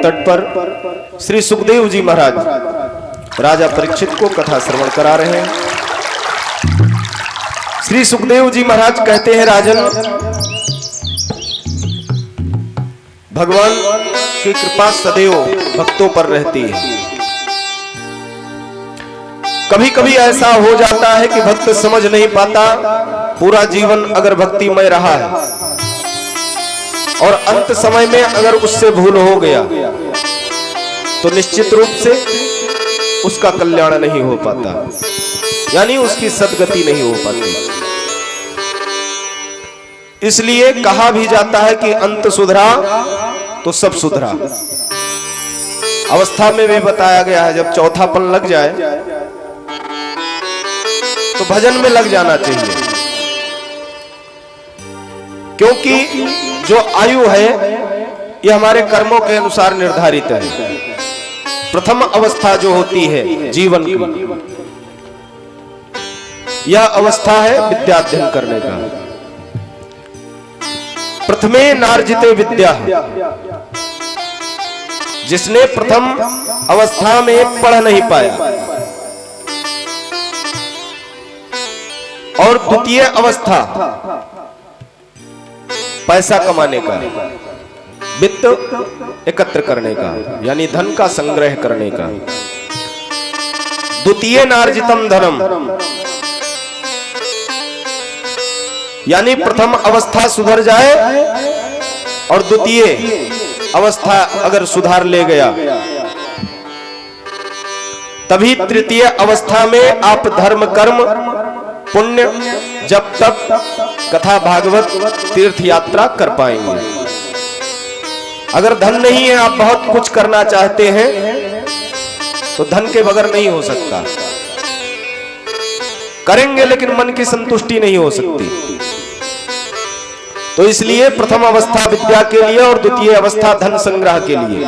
तट पर श्री सुखदेव जी महाराज राजा परीक्षित को कथा श्रवण करा रहे हैं। श्री सुखदेव जी महाराज कहते हैं, राजन, भगवान की कृपा सदैव भक्तों पर रहती है। कभी कभी ऐसा हो जाता है कि भक्त समझ नहीं पाता, पूरा जीवन अगर भक्तिमय रहा है और अंत समय में अगर उससे भूल हो गया तो निश्चित रूप से उसका कल्याण नहीं हो पाता, यानी उसकी सद्गति नहीं हो पाती। इसलिए कहा भी जाता है कि अंत सुधरा तो सब सुधरा। अवस्था में भी बताया गया है, जब चौथापन लग जाए तो भजन में लग जाना चाहिए, क्योंकि जो आयु है यह हमारे कर्मों के अनुसार निर्धारित है। प्रथम अवस्था जो होती है जीवन की, यह अवस्था है विद्याध्ययन करने का। प्रथमे नार्जिते विद्या, जिसने प्रथम अवस्था में पढ़ नहीं पाया और द्वितीय अवस्था पैसा कमाने का, वित्त एकत्र करने का, यानी धन का संग्रह करने का। द्वितीय नार्जितम धनम, यानी प्रथम अवस्था सुधर जाए और द्वितीय अवस्था अगर सुधार ले गया, तभी तृतीय अवस्था में आप धर्म कर्म पुण्य जब तक कथा भागवत तीर्थ यात्रा कर पाएंगे। अगर धन नहीं है, आप बहुत कुछ करना चाहते हैं तो धन के बगैर नहीं हो सकता। करेंगे लेकिन मन की संतुष्टि नहीं हो सकती। तो इसलिए प्रथम अवस्था विद्या के लिए और द्वितीय अवस्था धन संग्रह के लिए।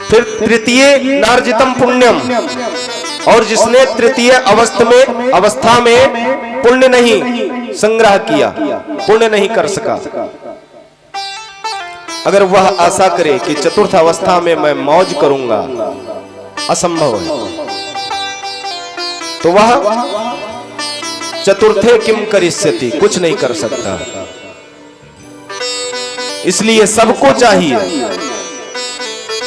फिर तृतीय नार्जितम पुण्यम, और जिसने तृतीय अवस्था में पुण्य नहीं संग्रह किया, पुण्य नहीं कर सका, अगर वह आशा करे कि चतुर्थ अवस्था में मैं मौज करूंगा, असंभव है। तो वह चतुर्थे किम करिष्यति, कुछ नहीं कर सकता। इसलिए सबको चाहिए,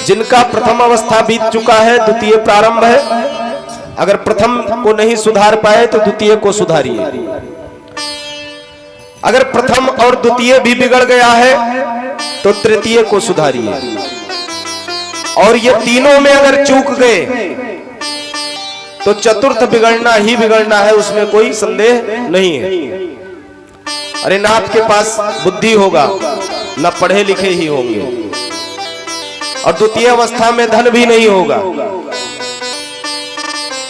जिनका प्रथम अवस्था बीत चुका है, द्वितीय प्रारंभ है, अगर प्रथम को नहीं सुधार पाए तो द्वितीय को सुधारिए। अगर प्रथम और द्वितीय भी बिगड़ गया है तो तृतीय को सुधारिए। और ये तीनों में अगर चूक गए तो चतुर्थ बिगड़ना ही बिगड़ना है, उसमें कोई संदेह नहीं है। अरे ना आपके पास बुद्धि होगा, ना पढ़े लिखे ही होंगे, और द्वितीय अवस्था में धन भी नहीं होगा।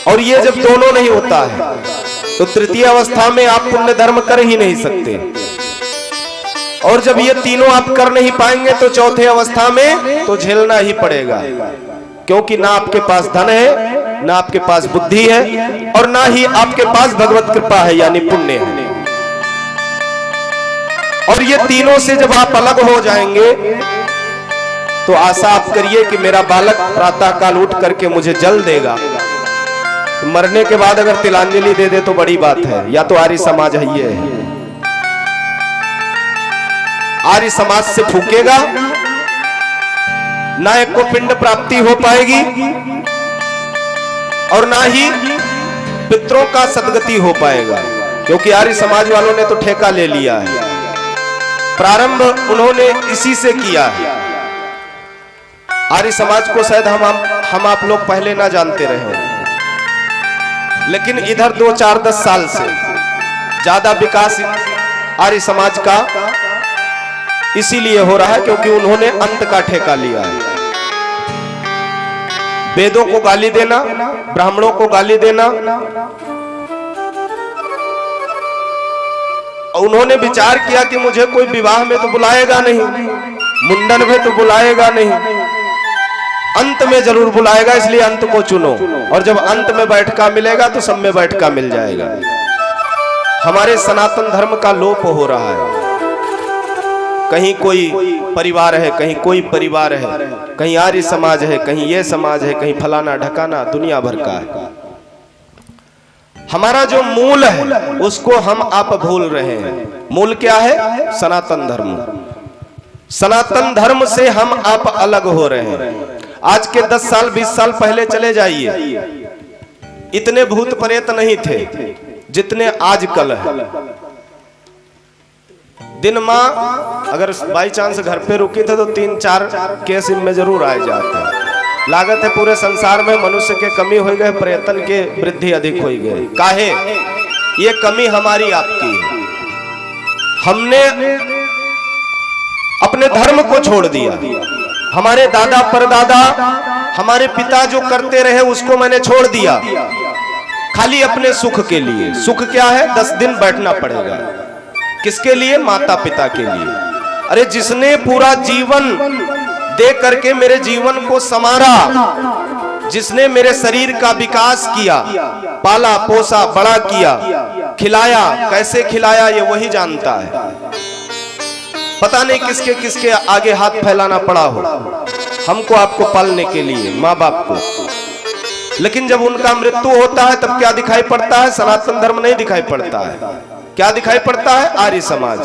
और ये जब दोनों नहीं होता है तो तृतीय अवस्था में आप पुण्य धर्म कर ही नहीं सकते। और जब ये तीनों आप कर नहीं पाएंगे तो चौथे अवस्था में तो झेलना ही पड़ेगा, क्योंकि ना आपके पास धन है, ना आपके पास बुद्धि है, और ना ही आपके पास भगवत कृपा है, यानी पुण्य है। और ये तीनों से जब आप अलग हो जाएंगे तो आशा आप करिए कि मेरा बालक प्रातः काल उठ करके मुझे जल देगा। मरने के बाद अगर तिलांजलि दे दे तो बड़ी बात है, या तो आर्य समाज है ये है। आर्य समाज से फूकेगा, ना एक को पिंड प्राप्ति हो पाएगी और ना ही पितरों का सद्गति हो पाएगा, क्योंकि आर्य समाज वालों ने तो ठेका ले लिया है। प्रारंभ उन्होंने इसी से किया है। आर्य समाज को शायद हम आप लोग पहले ना जानते रहे होंगे, लेकिन इधर 2-4-10 साल से ज्यादा विकास आर्य समाज का इसीलिए हो रहा है क्योंकि उन्होंने अंत का ठेका लिया है। वेदों को गाली देना, ब्राह्मणों को गाली देना, उन्होंने विचार किया कि मुझे कोई विवाह में तो बुलाएगा नहीं, मुंडन में तो बुलाएगा नहीं, अंत में जरूर बुलाएगा, इसलिए अंत को चुनो। और जब अंत में बैठका मिलेगा तो सब में बैठका मिल जाएगा। हमारे सनातन धर्म का लोप हो रहा है। कहीं कोई परिवार है, कहीं कोई परिवार है, कहीं आर्य समाज है, कहीं ये समाज है, कहीं फलाना ढकाना, दुनिया भर का है। हमारा जो मूल है उसको हम आप भूल रहे हैं। मूल क्या है? सनातन धर्म। सनातन धर्म से हम आप अलग हो रहे हैं। आज के 10 साल 20 साल पहले चले जाइए, इतने भूत प्रेत नहीं थे जितने आजकल है। दिन माँ अगर बाई चांस घर पे रुकी थे तो 3-4 केस इनमें जरूर आए जाते हैं। लागत है पूरे संसार में मनुष्य के कमी हो गए, प्रयत्न के वृद्धि अधिक हो गए। काहे? ये कमी हमारी आपकी है। हमने अपने धर्म को छोड़ दिया। हमारे दादा परदादा, हमारे पिता जो करते रहे उसको मैंने छोड़ दिया, खाली अपने सुख के लिए। सुख क्या है? 10 दिन बैठना पड़ेगा। किसके लिए? माता पिता के लिए। अरे जिसने पूरा जीवन दे करके मेरे जीवन को संवारा, जिसने मेरे शरीर का विकास किया, पाला पोसा बड़ा किया, खिलाया, कैसे खिलाया ये वही जानता है। पता नहीं किसके किसके आगे हाथ फैलाना पड़ा हो हमको आपको पालने के लिए, माँ बाप को। लेकिन जब उनका मृत्यु होता है तब क्या दिखाई पड़ता है? सनातन धर्म नहीं दिखाई पड़ता है। क्या दिखाई पड़ता है? आर्य समाज।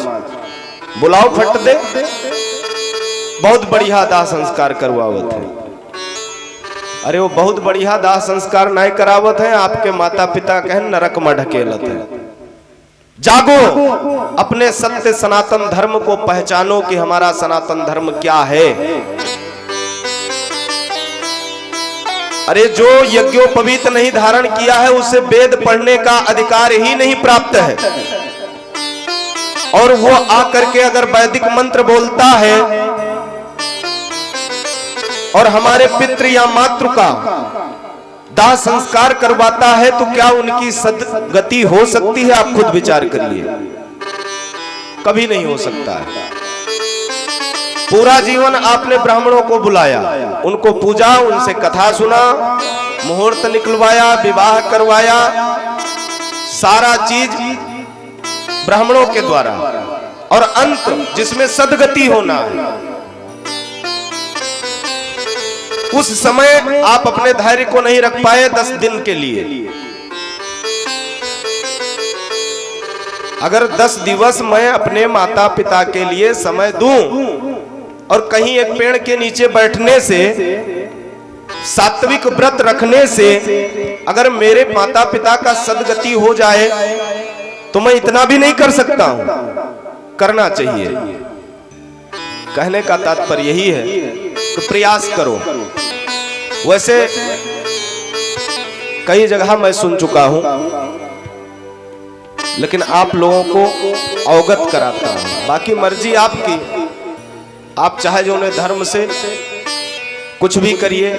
बुलाओ फट दे, बहुत बढ़िया दाह संस्कार करवावत है। अरे वो बहुत बढ़िया दाह संस्कार नहीं करावत है, आपके माता पिता कहन नरक में ढकेलत है। जागो, अपने सत्य सनातन धर्म को पहचानो कि हमारा सनातन धर्म क्या है। अरे जो यज्ञोपवीत नहीं धारण किया है उसे वेद पढ़ने का अधिकार ही नहीं प्राप्त है। और वो आकर के अगर वैदिक मंत्र बोलता है और हमारे पितृ या मातृ का दाह संस्कार करवाता है तो क्या उनकी सदगति हो सकती है? आप खुद विचार करिए। कभी नहीं हो सकता है। पूरा जीवन आपने ब्राह्मणों को बुलाया, उनको पूजा, उनसे कथा सुना, मुहूर्त निकलवाया, विवाह करवाया, सारा चीज ब्राह्मणों के द्वारा, और अंत जिसमें सदगति होना है उस समय आप अपने धैर्य को नहीं रख पाए 10 दिन के लिए। अगर 10 दिवस मैं अपने माता पिता के लिए समय दूं और कहीं एक पेड़ के नीचे बैठने से, सात्विक व्रत रखने से अगर मेरे माता पिता का सदगति हो जाए तो मैं इतना भी नहीं कर सकता हूं? करना चाहिए। कहने का तात्पर्य यही है कि प्रयास करो। वैसे कई जगह मैं सुन चुका हूं, लेकिन आप लोगों को अवगत कराता हूं। बाकी मर्जी आपकी, आप चाहे जो उन्हें धर्म से कुछ भी करिए,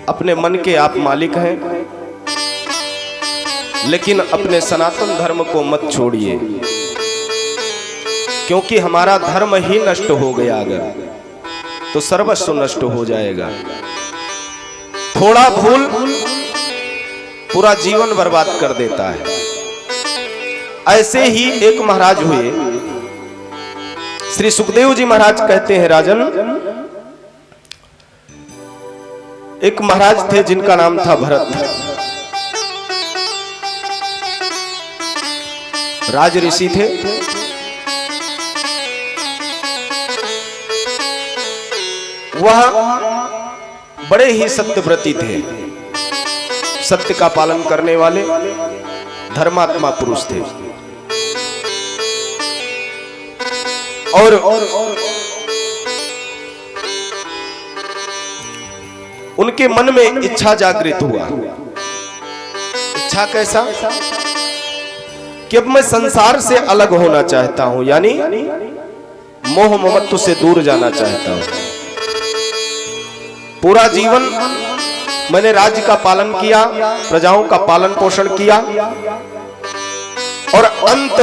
अपने मन के आप मालिक हैं, लेकिन अपने सनातन धर्म को मत छोड़िए, क्योंकि हमारा धर्म ही नष्ट हो गया अगर तो सर्वस्व नष्ट हो जाएगा। थोड़ा भूल पूरा जीवन बर्बाद कर देता है। ऐसे ही एक महाराज हुए, श्री सुखदेव जी महाराज कहते हैं, राजन, एक महाराज थे जिनका नाम था भरत। राज ऋषि थे। वह बड़े ही सत्यव्रती थे, सत्य का पालन करने वाले धर्मात्मा पुरुष थे। और उनके मन में इच्छा जागृत हुआ। इच्छा कैसा? कि अब मैं संसार से अलग होना चाहता हूं, यानी मोह ममत्व से दूर जाना चाहता हूं। पूरा जीवन मैंने राज्य का पालन किया, प्रजाओं का पालन पोषण किया, और अंत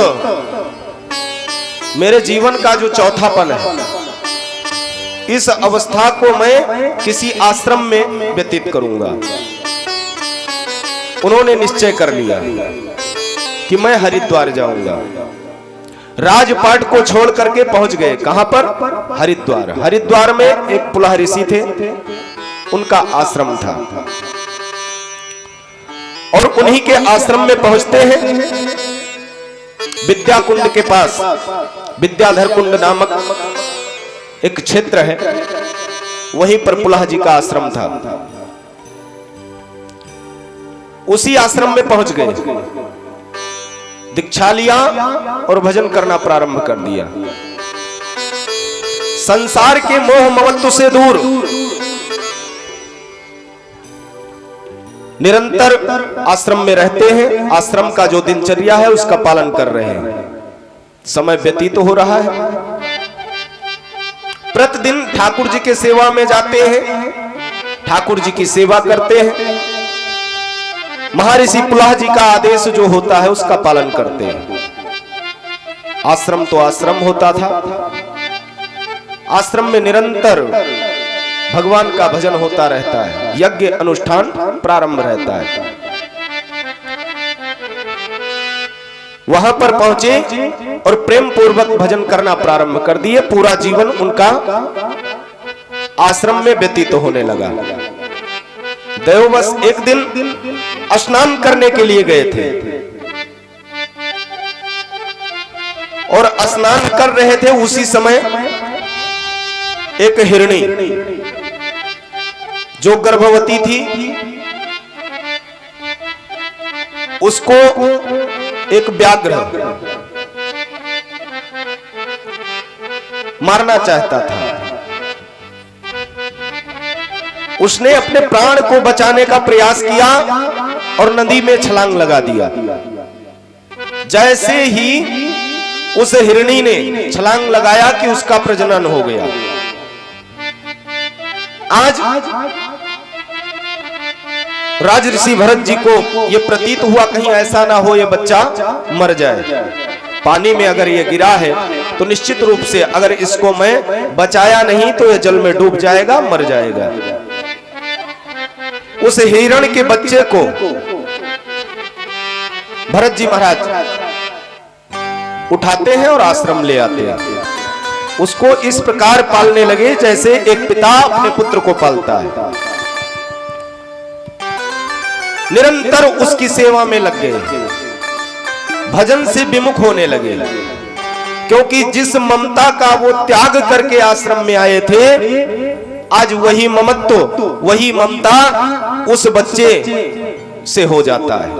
मेरे जीवन का जो चौथापन है, इस अवस्था को मैं किसी आश्रम में व्यतीत करूंगा। उन्होंने निश्चय कर लिया कि मैं हरिद्वार जाऊंगा। राजपाट को छोड़ करके पहुंच गए कहां पर? हरिद्वार। हरिद्वार में एक पुलह ऋषि थे, उनका आश्रम था, और उन्हीं के आश्रम में पहुंचते हैं। विद्या कुंड के पास विद्याधर कुंड नामक एक क्षेत्र है, वहीं पर पुलह जी का आश्रम था। उसी आश्रम में पहुंच गए, दीक्षा लिया और भजन करना प्रारंभ कर दिया। संसार के मोह ममत्व से दूर निरंतर आश्रम में रहते हैं। आश्रम का जो दिनचर्या है उसका पालन कर रहे हैं। समय व्यतीत तो हो रहा है। प्रतिदिन ठाकुर जी के सेवा में जाते हैं, ठाकुर जी की सेवा करते हैं। महर्षि पुलह जी का आदेश जो होता है उसका पालन करते हैं। आश्रम तो आश्रम होता था, आश्रम में निरंतर भगवान का भजन होता रहता है, यज्ञ अनुष्ठान प्रारंभ रहता है। वहां पर पहुंचे और प्रेम पूर्वक भजन करना प्रारंभ कर दिए। पूरा जीवन उनका आश्रम में व्यतीत होने लगा। दैववश एक दिन स्नान करने के लिए गए थे और स्नान कर रहे थे। उसी समय एक हिरणी जो गर्भवती थी, उसको एक व्याघ्र मारना चाहता था। उसने अपने प्राण को बचाने का प्रयास किया और नदी में छलांग लगा दिया। जैसे ही उस हिरणी ने छलांग लगाया कि उसका प्रजनन हो गया। आज राजऋषि भरत जी को यह प्रतीत हुआ कहीं ऐसा ना हो ये बच्चा मर जाए। पानी में अगर ये गिरा है तो निश्चित रूप से अगर इसको मैं बचाया नहीं तो ये जल में डूब जाएगा, मर जाएगा। उस हिरण के बच्चे को भरत जी महाराज उठाते हैं और आश्रम ले आते हैं। उसको इस प्रकार पालने लगे जैसे एक पिता अपने पुत्र को पालता है। निरंतर उसकी सेवा में लग गए, भजन से विमुख होने लगे, क्योंकि जिस ममता का वो त्याग करके आश्रम में आए थे, आज वही ममत्व, वही ममता उस बच्चे से हो जाता है।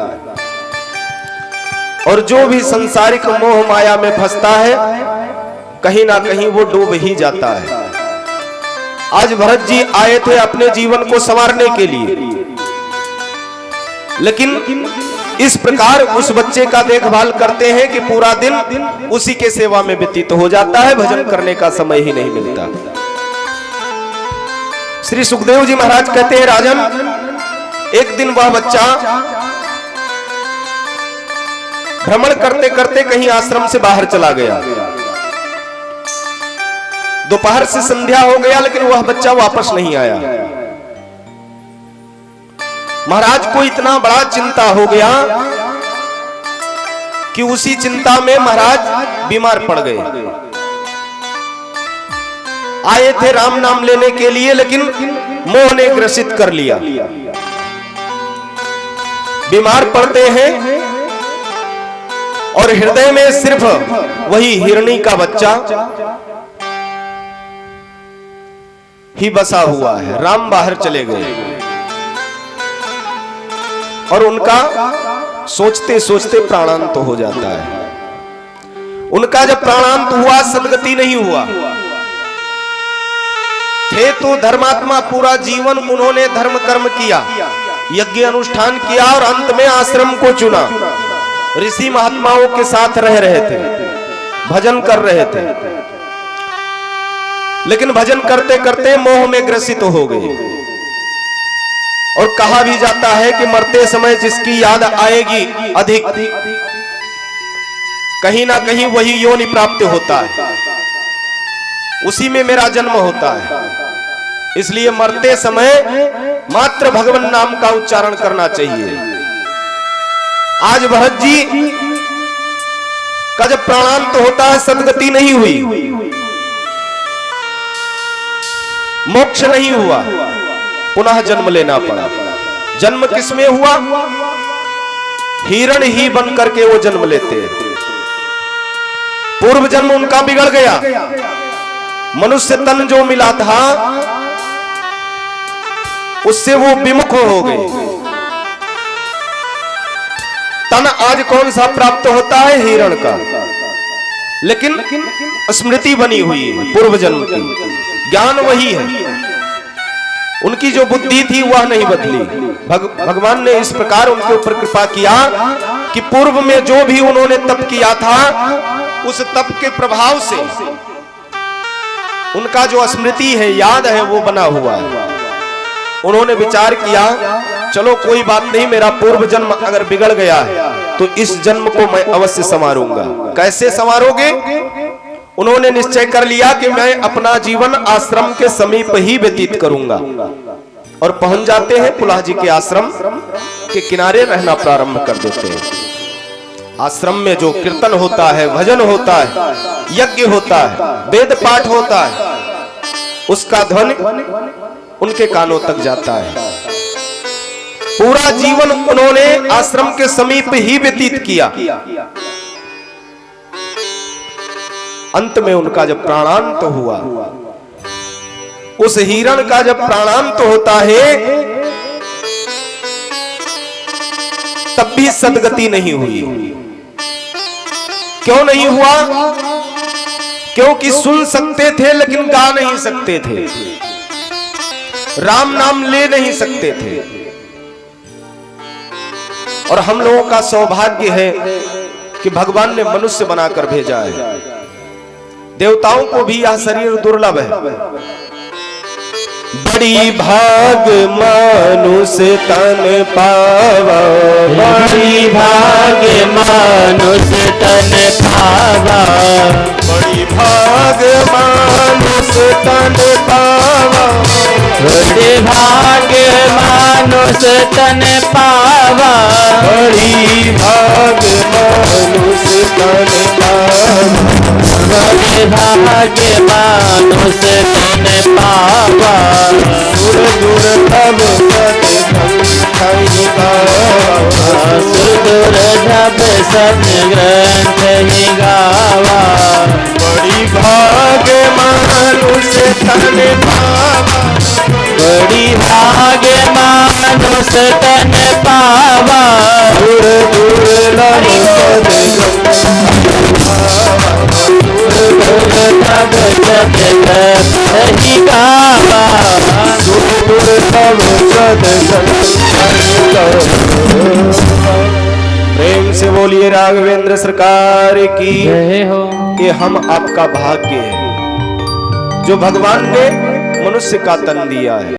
और जो भी सांसारिक मोह माया में फंसता है, कहीं ना कहीं वो डूब ही जाता है। आज भरत जी आए थे अपने जीवन को संवारने के लिए, लेकिन इस प्रकार उस बच्चे का देखभाल करते हैं कि पूरा दिन उसी के सेवा में व्यतीत हो जाता है, भजन करने का समय ही नहीं मिलता। श्री सुखदेव जी महाराज कहते हैं, राजन, एक दिन वह बच्चा भ्रमण करते करते कहीं आश्रम से बाहर चला गया। दोपहर से संध्या हो गया, लेकिन वह बच्चा वापस नहीं आया। महाराज को इतना बड़ा चिंता हो गया कि उसी चिंता में महाराज बीमार पड़ गए। आए थे राम नाम लेने के लिए, लेकिन मोह ने ग्रसित कर लिया। बीमार पड़ते हैं और हृदय में सिर्फ वही हिरणी का बच्चा ही बसा हुआ है। राम बाहर चले गए और उनका सोचते सोचते प्राणांत हो जाता है। उनका जब प्राणांत हुआ, सदगति नहीं हुआ। थे तो धर्मात्मा, पूरा जीवन उन्होंने धर्म कर्म किया, यज्ञ अनुष्ठान किया और अंत में आश्रम को चुना। ऋषि महात्माओं के साथ रह रहे थे, भजन कर रहे थे, लेकिन भजन करते करते मोह में ग्रसित हो गए। और कहा भी जाता है कि मरते समय जिसकी याद आएगी अधिक, कहीं ना कहीं वही योनि प्राप्त होता है, उसी में मेरा जन्म होता है। इसलिए मरते समय मात्र भगवान नाम का उच्चारण करना चाहिए। आज भरत जी का जब प्राणांत होता है, सदगति नहीं हुई, मोक्ष नहीं हुआ, पुनः जन्म लेना पड़ा। जन्म किसमें हुआ? हिरण ही बन करके वो जन्म लेते हैं। पूर्व जन्म उनका बिगड़ गया, मनुष्य तन जो मिला था उससे वो विमुख हो गए। तन आज कौन सा प्राप्त होता है? हिरण का। लेकिन स्मृति बनी हुई है पूर्व जन्म की, ज्ञान वही है, उनकी जो बुद्धि थी वह नहीं बदली। भगवान ने इस प्रकार उनके ऊपर कृपा किया कि पूर्व में जो भी उन्होंने तप किया था, उस तप के प्रभाव से उनका जो स्मृति है, याद है, वो बना हुआ है। उन्होंने विचार किया, चलो कोई बात नहीं, मेरा पूर्व जन्म अगर बिगड़ गया है तो इस जन्म को मैं अवश्य संवारूंगा। कैसे संवारोगे? उन्होंने निश्चय कर लिया कि मैं अपना जीवन आश्रम के समीप ही व्यतीत करूंगा। और पहुंच जाते हैं, पुलाह जी के आश्रम के किनारे रहना प्रारंभ कर देते हैं। आश्रम में जो कीर्तन होता है, भजन होता है, यज्ञ होता है, वेद पाठ होता है, उसका ध्वनि उनके कानों तक जाता है। पूरा जीवन उन्होंने आश्रम के समीप ही व्यतीत किया। अंत में उनका जब प्राणांत हुआ, उस हिरण का जब प्राणांत होता है, तब भी सदगति नहीं हुई। क्यों नहीं हुआ? क्योंकि सुन सकते थे लेकिन गा नहीं सकते थे, राम नाम ले नहीं सकते थे। और हम लोगों का सौभाग्य है कि भगवान ने मनुष्य बनाकर भेजा है। देवताओं को भी यह शरीर दुर्लभ है। बड़ी भाग मानुष तन पावा, बड़ी भाग मानुष तन पावा, बड़ी भाग मानुष तन पावा, बड़ी भाग मानुष तन पावा, बड़ी भाग मानुष तन पावा, बड़ी भाग मानुष तन पावा। सुर दुर्लभ सत ग्रंथ ही गावा। बड़ी भाग मानुष तन पावा, बड़ी भाग मानुष तन पावा, सुर दुर्लभ प्रेम से बोलिए राघवेंद्र सरकार की जय हो। कि हम आपका भाग्य है जो भगवान ने मनुष्य का तन दिया है।